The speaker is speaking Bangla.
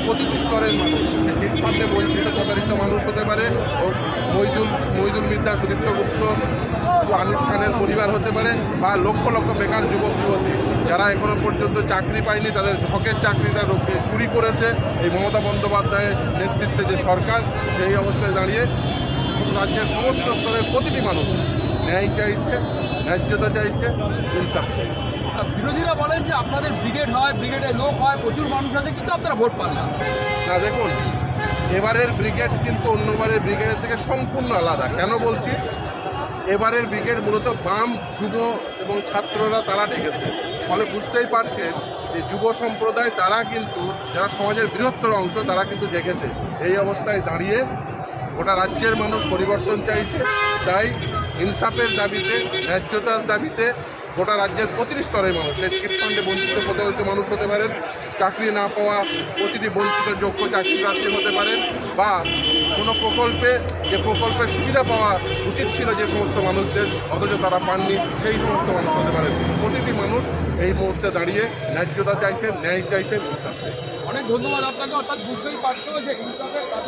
প্রতিটি স্তরের মানুষ, শিক্ষাতে বঞ্চিত প্রতারিত মানুষ হতে পারে, ও মইদুল মির্জা, সুদীপ্ত গুপ্ত, আনিস খানের পরিবার হতে পারে, বা লক্ষ লক্ষ বেকার যুবক যুবতী যারা এখনো পর্যন্ত চাকরি পায়নি, তাদের হকের চাকরিটা চুরি করেছে এই মমতা বন্দ্যোপাধ্যায়ের নেতৃত্বে যে সরকার। সেই অবস্থায় দাঁড়িয়ে রাজ্যের সমস্ত স্তরের প্রতিটি মানুষ ন্যায় চাইছে, ন্যায্যতা চাইছে, ইনসাফ চাইছে। বিরোধীরা বলেন যে আপনাদের ব্রিগেড হয়, ব্রিগেডে লোক হয়, প্রচুর মানুষ আছে, কিন্তু আপনারা ভোট পান না। না, দেখুন, এবারের ব্রিগেড কিন্তু অন্যবারের ব্রিগেডের থেকে সম্পূর্ণ আলাদা। কেন বলছি? এবারের ব্রিগেড মূলত বাম, যুব এবং ছাত্ররা তারা ডেকেছে। ফলে বুঝতেই পারছেন যে যুব সম্প্রদায় তারা কিন্তু, যারা সমাজের বৃহত্তর অংশ, তারা কিন্তু জেগেছে। এই অবস্থায় দাঁড়িয়ে গোটা রাজ্যের মানুষ পরিবর্তন চাইছে। তাই ইনসাফের দাবিতে, ন্যায্যতার দাবিতে গোটা রাজ্যের প্রতিটি স্তরের মানুষ, সেই চিটফান্ডে বঞ্চিত প্রতারিত মানুষ হতে পারেন, চাকরি না পাওয়া প্রতিটি বঞ্চিত যোগ্য চাকরি প্রার্থী হতে পারেন, বা কোনো প্রকল্পে, যে প্রকল্পের সুবিধা পাওয়া উচিত ছিল যে সমস্ত মানুষদের, অথচ তারা পাননি, সেই সমস্ত মানুষ হতে পারেন। প্রতিটি মানুষ এই মুহূর্তে দাঁড়িয়ে ন্যায্যতা চাইছেন, ন্যায় চাইছেন, ইনসাফ চাইছেন। অনেক ধন্যবাদ আপনাকে। অর্থাৎ বুঝতেই পারছো যে ইনসাফের